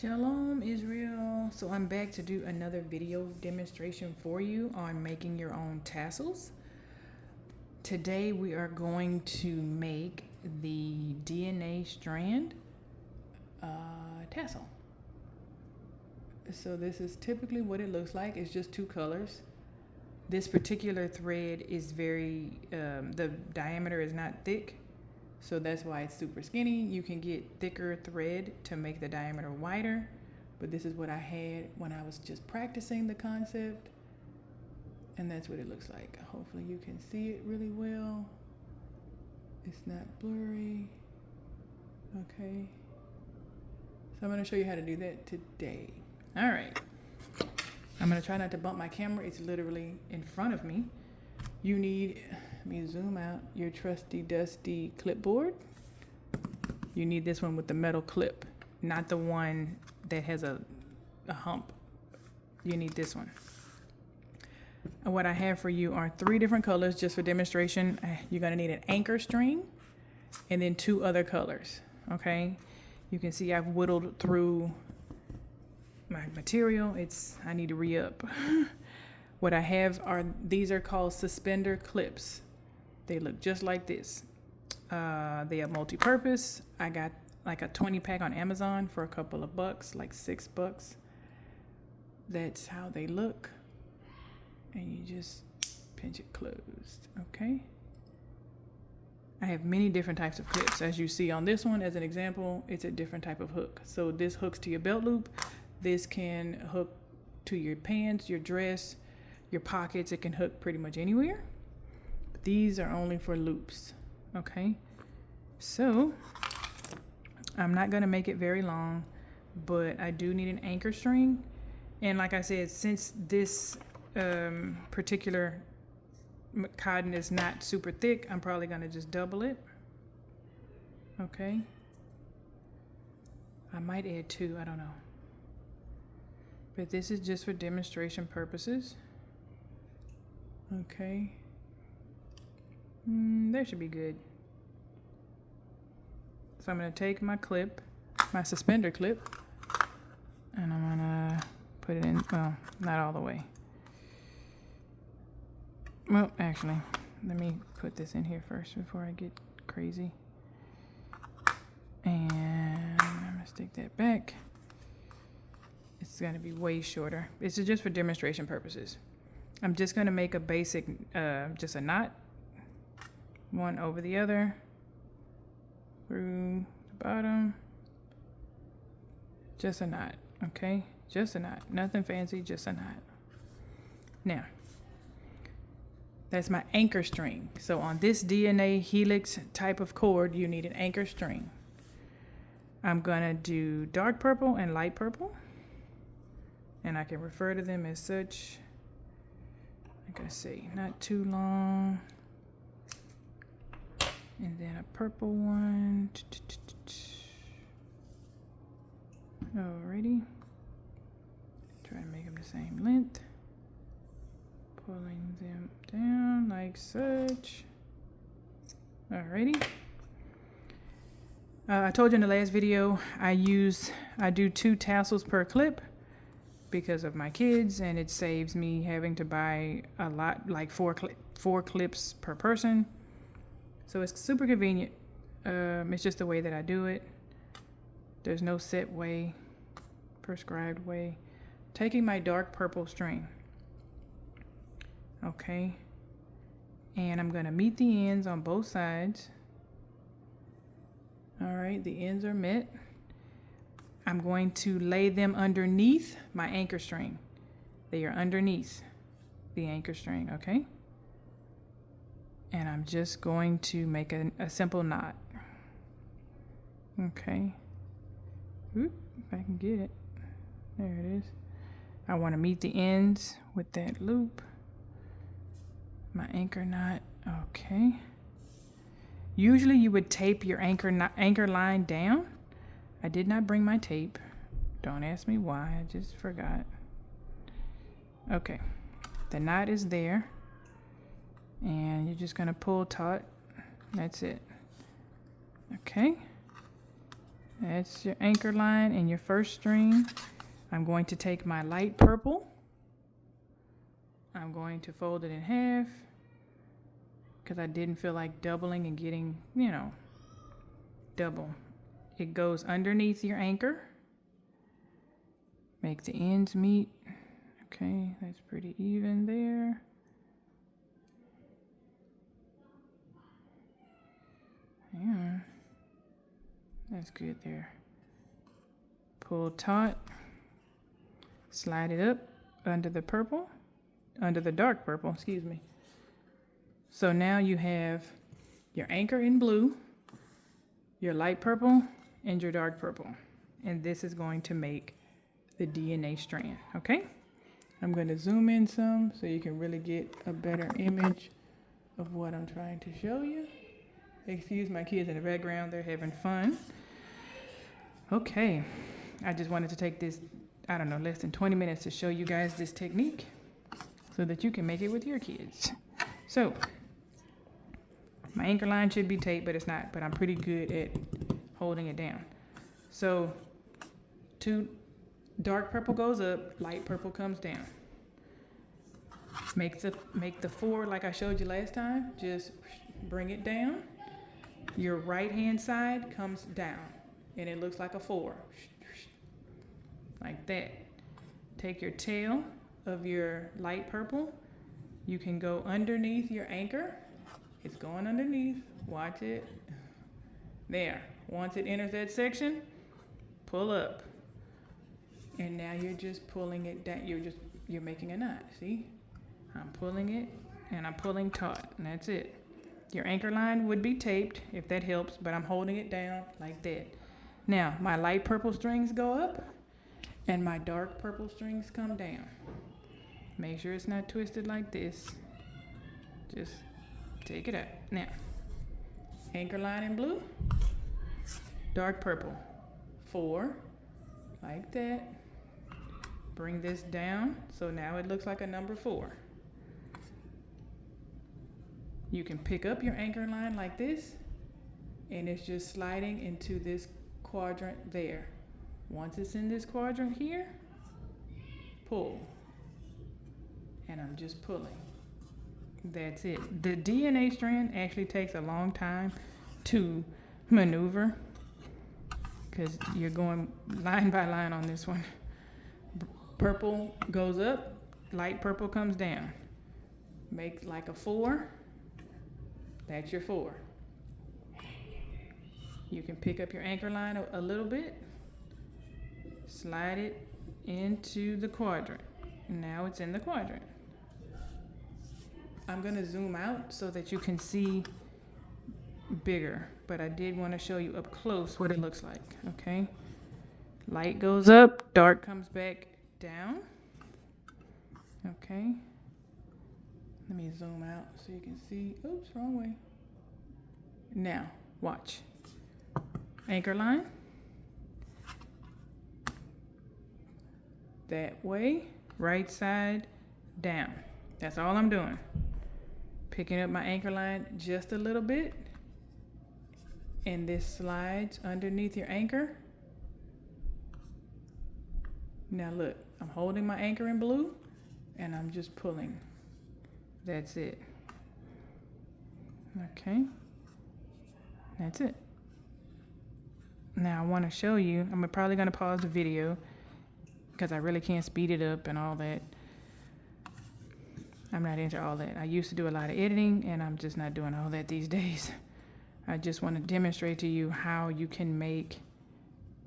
Shalom Israel. So I'm back to do another video demonstration for you on making your own tassels. Today we are going to make the DNA strand tassel. So this is typically what it looks like. It's just two colors. This particular thread is very, the diameter is not thick. So that's why it's super skinny. You can get thicker thread to make the diameter wider, but this is what I had when I was just practicing the concept, and that's what it looks like. Hopefully you can see it really well. It's not blurry. Okay. So I'm gonna show you how to do that today. All right. I'm gonna try not to bump my camera. It's literally in front of me. You need, let me zoom out, your trusty dusty clipboard. You need this one with the metal clip, not the one that has a hump. You need this one. And what I have for you are 3 different colors just for demonstration. You're gonna need an anchor string and then 2 other colors, okay? You can see I've whittled through my material. I need to re-up. What I have are, these are called suspender clips. They look just like this. They are multi-purpose. I got like a 20 pack on Amazon for a couple of bucks, like $6. That's how they look. And you just pinch it closed, okay? I have many different types of clips. As you see on this one, as an example, it's a different type of hook. So this hooks to your belt loop. This can hook to your pants, your dress, your pockets. It can hook pretty much anywhere. But these are only for loops, okay? So I'm not gonna make it very long, but I do need an anchor string. And like I said, since this particular cotton is not super thick, I'm probably gonna just double it, okay? I might add 2, I don't know. But this is just for demonstration purposes. Okay. That should be good. So I'm gonna take my clip, my suspender clip, and I'm gonna put it in, well, not all the way. Well, actually, let me put this in here first before I get crazy. And I'm gonna stick that back. It's gonna be way shorter. This is just for demonstration purposes. I'm just gonna make a basic, just a knot, one over the other, through the bottom, just a knot, okay? Just a knot, nothing fancy, just a knot. Now, that's my anchor string. So on this DNA helix type of cord, you need an anchor string. I'm gonna do dark purple and light purple, and I can refer to them as such. Like I say, not too long. And then a purple one. Alrighty. Try to make them the same length. Pulling them down like such. Alrighty. I told you in the last video, I do 2 tassels per clip because of my kids, and it saves me having to buy a lot, like 4 clips per person. So it's super convenient. It's just the way that I do it. There's no set way, prescribed way. Taking my dark purple string, okay, and I'm gonna meet the ends on both sides. All right, the ends are met. I'm going to lay them underneath my anchor string. They are underneath the anchor string, okay? And I'm just going to make a simple knot. Okay. Oop, if I can get it. There it is. I want to meet the ends with that loop. My anchor knot, okay. Usually you would tape your anchor line down. I did not bring my tape. Don't ask me why, I just forgot. Okay, the knot is there. And you're just gonna pull taut. That's it. Okay. That's your anchor line and your first string. I'm going to take my light purple. I'm going to fold it in half because I didn't feel like doubling and getting, double. It goes underneath your anchor. Make the ends meet. Okay, that's pretty even there. Yeah, that's good there. Pull taut, slide it up under the dark purple, excuse me. So now you have your anchor in blue, your light purple, and your dark purple. And this is going to make the DNA strand, okay? I'm going to zoom in some so you can really get a better image of what I'm trying to show you. Excuse my kids in the background, they're having fun. Okay, I just wanted to take this, less than 20 minutes to show you guys this technique so that you can make it with your kids. So, my anchor line should be taped, but it's not, but I'm pretty good at holding it down. So, dark purple goes up, light purple comes down. Make the 4 like I showed you last time, just bring it down. Your right hand side comes down and it looks like a 4. Like that. Take your tail of your light purple. You can go underneath your anchor. It's going underneath. Watch it. There. Once it enters that section, pull up. And now you're just pulling it down. You're making a knot. See? I'm pulling it and I'm pulling taut. And that's it. Your anchor line would be taped if that helps, but I'm holding it down like that. Now, my light purple strings go up and my dark purple strings come down. Make sure it's not twisted like this. Just take it out. Now, anchor line in blue, dark purple, 4, like that. Bring this down, so now it looks like a number 4. You can pick up your anchor line like this, and it's just sliding into this quadrant there. Once it's in this quadrant here, pull. And I'm just pulling. That's it. The DNA strand actually takes a long time to maneuver because you're going line by line on this one. Purple goes up, light purple comes down. Make like a 4. That's your 4. You can pick up your anchor line a little bit, slide it into the quadrant. Now it's in the quadrant. I'm going to zoom out so that you can see bigger, but I did want to show you up close what it looks like, okay? Light goes up, dark comes back down. Okay. Let me zoom out so you can see. Oops, wrong way. Now, watch. Anchor line. That way, right side down. That's all I'm doing. Picking up my anchor line just a little bit. And this slides underneath your anchor. Now look, I'm holding my anchor in blue and I'm just pulling. That's it. Okay. That's it. Now I want to show you, I'm probably going to pause the video because I really can't speed it up and all that. I'm not into all that. I used to do a lot of editing and I'm just not doing all that these days. I just want to demonstrate to you how you can make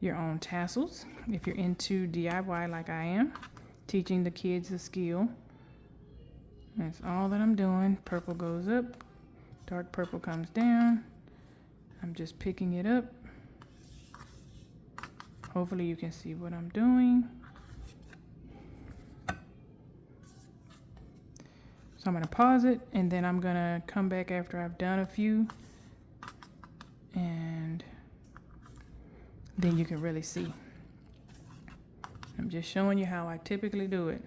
your own tassels if you're into DIY like I am, teaching the kids the skill. That's all that I'm doing. Purple goes up, dark purple comes down. I'm just picking it up. Hopefully you can see what I'm doing. So I'm going to pause it and then I'm going to come back after I've done a few and then you can really see. I'm just showing you how I typically do it.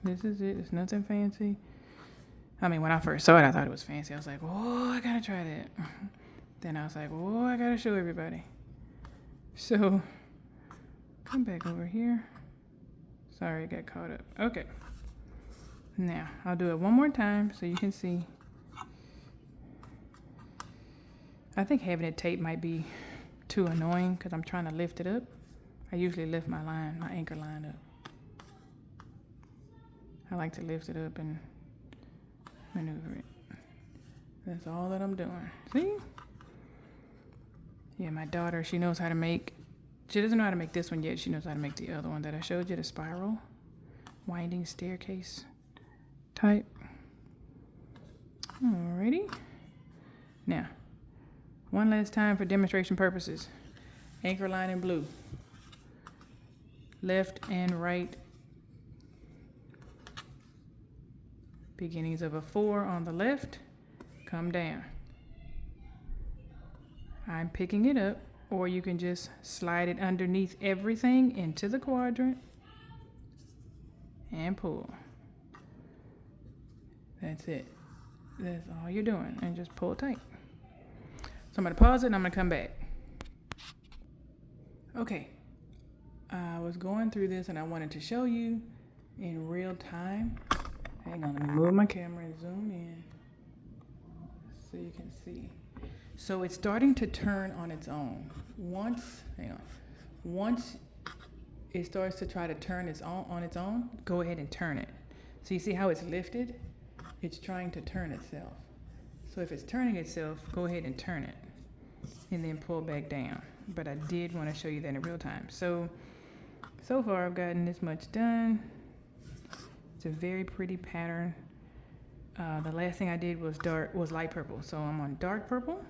This is it. It's nothing fancy. I mean, when I first saw it, I thought it was fancy. I was like, oh, I gotta try that. Then I was like, oh, I gotta show everybody. So come back over here. Sorry, I got caught up. Okay. Now, I'll do it one more time so you can see. I think having it taped might be too annoying because I'm trying to lift it up. I usually lift my anchor line up. I like to lift it up and maneuver it. That's all that I'm doing. See? Yeah, my daughter, she knows how to make, she doesn't know how to make this one yet. She knows how to make the other one that I showed you, the spiral winding staircase type. Alrighty. Now, one last time for demonstration purposes. Anchor line in blue. Left and right. Beginnings of a 4 on the left. Come down. I'm picking it up, or you can just slide it underneath everything into the quadrant and pull. That's it. That's all you're doing, and just pull tight. So I'm gonna pause it and I'm gonna come back. Okay, I was going through this and I wanted to show you in real time. Hang on, let me move my camera and zoom in so you can see. So it's starting to turn on its own. Once it starts to try to turn on its own, go ahead and turn it. So you see how it's lifted? It's trying to turn itself. So if it's turning itself, go ahead and turn it and then pull back down. But I did want to show you that in real time. So far I've gotten this much done. It's a very pretty pattern. The last thing I did was light purple. So I'm on dark purple.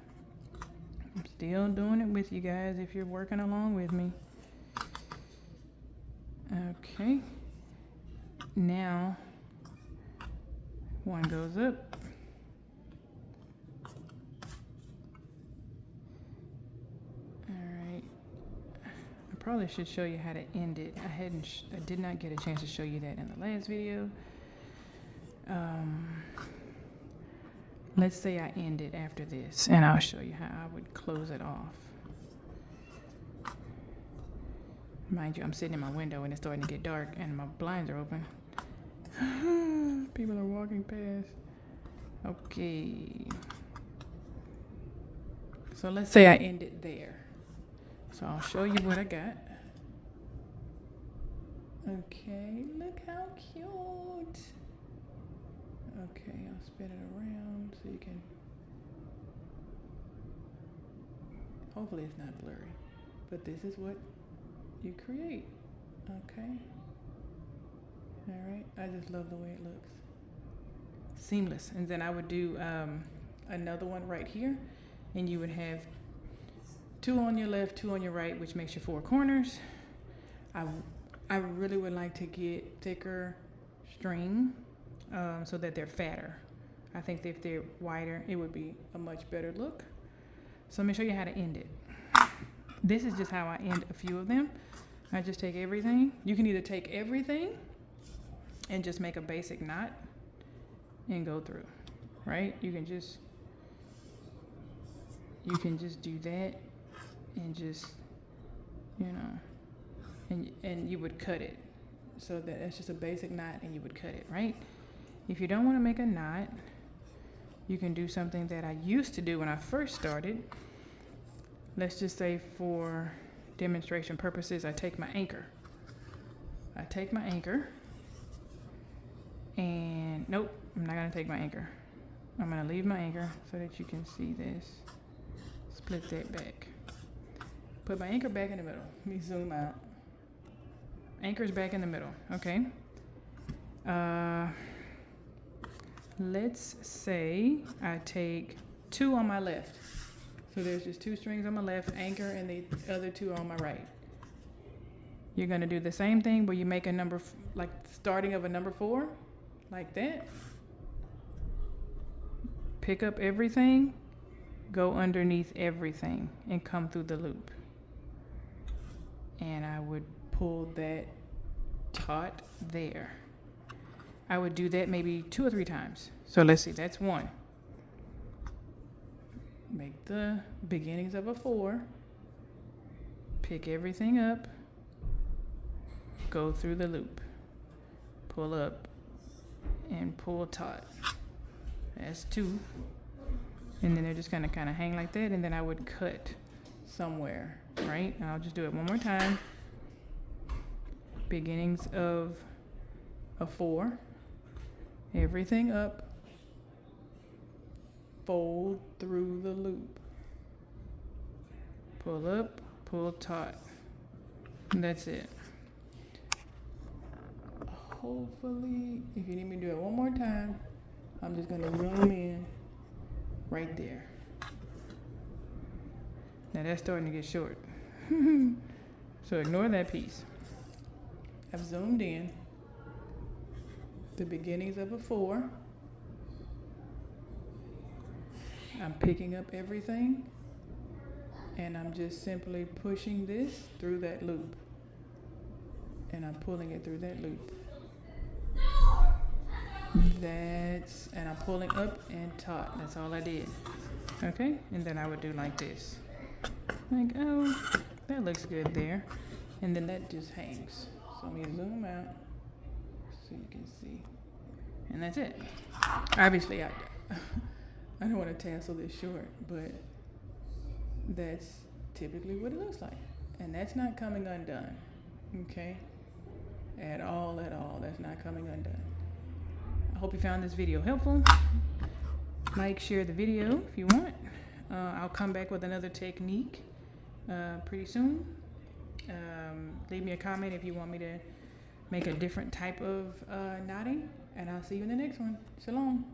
I'm still doing it with you guys if you're working along with me. Okay. Now, one goes up. All right. I probably should show you how to end it. I did not get a chance to show you that in the last video. Let's say I end it after this, and I'll show you how I would close it off. Mind you, I'm sitting in my window and it's starting to get dark and my blinds are open. People are walking past. Okay. So let's say I end it there. So I'll show you what I got. Okay, look how cute. Okay, I'll spin it around so you can, hopefully it's not blurry, but this is what you create. Okay. All right, I just love the way it looks. Seamless. And then I would do another one right here, and you would have 2 on your left, 2 on your right, which makes your 4 corners. I really would like to get thicker string so that they're fatter. I think if they're wider, it would be a much better look. So let me show you how to end it. This is just how I end a few of them. I just take everything. You can either take everything and just make a basic knot and go through, right? You can just do that and just, and you would cut it. So that's just a basic knot and you would cut it, right? If you don't want to make a knot, you can do something that I used to do when I first started. Let's just say for demonstration purposes, I take my anchor. And nope, I'm not gonna take my anchor. I'm gonna leave my anchor so that you can see this. Split that back. Put my anchor back in the middle. Let me zoom out. Anchor's back in the middle, okay? Let's say I take 2 on my left. So there's just 2 strings on my left, anchor, and the other 2 on my right. You're gonna do the same thing where you make a number, like starting of a number 4, like that. Pick up everything, go underneath everything, and come through the loop. And I would pull that taut there. I would do that maybe 2 or 3 times. So let's see, that's 1. make the beginnings of a 4, pick everything up, go through the loop, pull up, and pull taut. That's 2. And then they're just gonna kind of hang like that, and then I would cut somewhere, right? And I'll just do it one more time. Beginnings of a 4, everything up, fold through the loop, pull up, pull taut. And that's it. Hopefully, if you need me to do it one more time, I'm just gonna zoom in right there. Now that's starting to get short. So ignore that piece. I've zoomed in. The beginnings of a 4. I'm picking up everything, and I'm just simply pushing this through that loop, and I'm pulling it through that loop. And I'm pulling up and taut. That's all I did. Okay, and then I would do like this. Like, oh, that looks good there. And then that just hangs. So I'm gonna zoom out so you can see. And that's it. Obviously, I don't want to tassel this short, but that's typically what it looks like. And that's not coming undone, okay? At all. That's not coming undone. I hope you found this video helpful. Like, share the video if you want. I'll come back with another technique pretty soon. Leave me a comment if you want me to make a different type of knotting, and I'll see you in the next one. Shalom.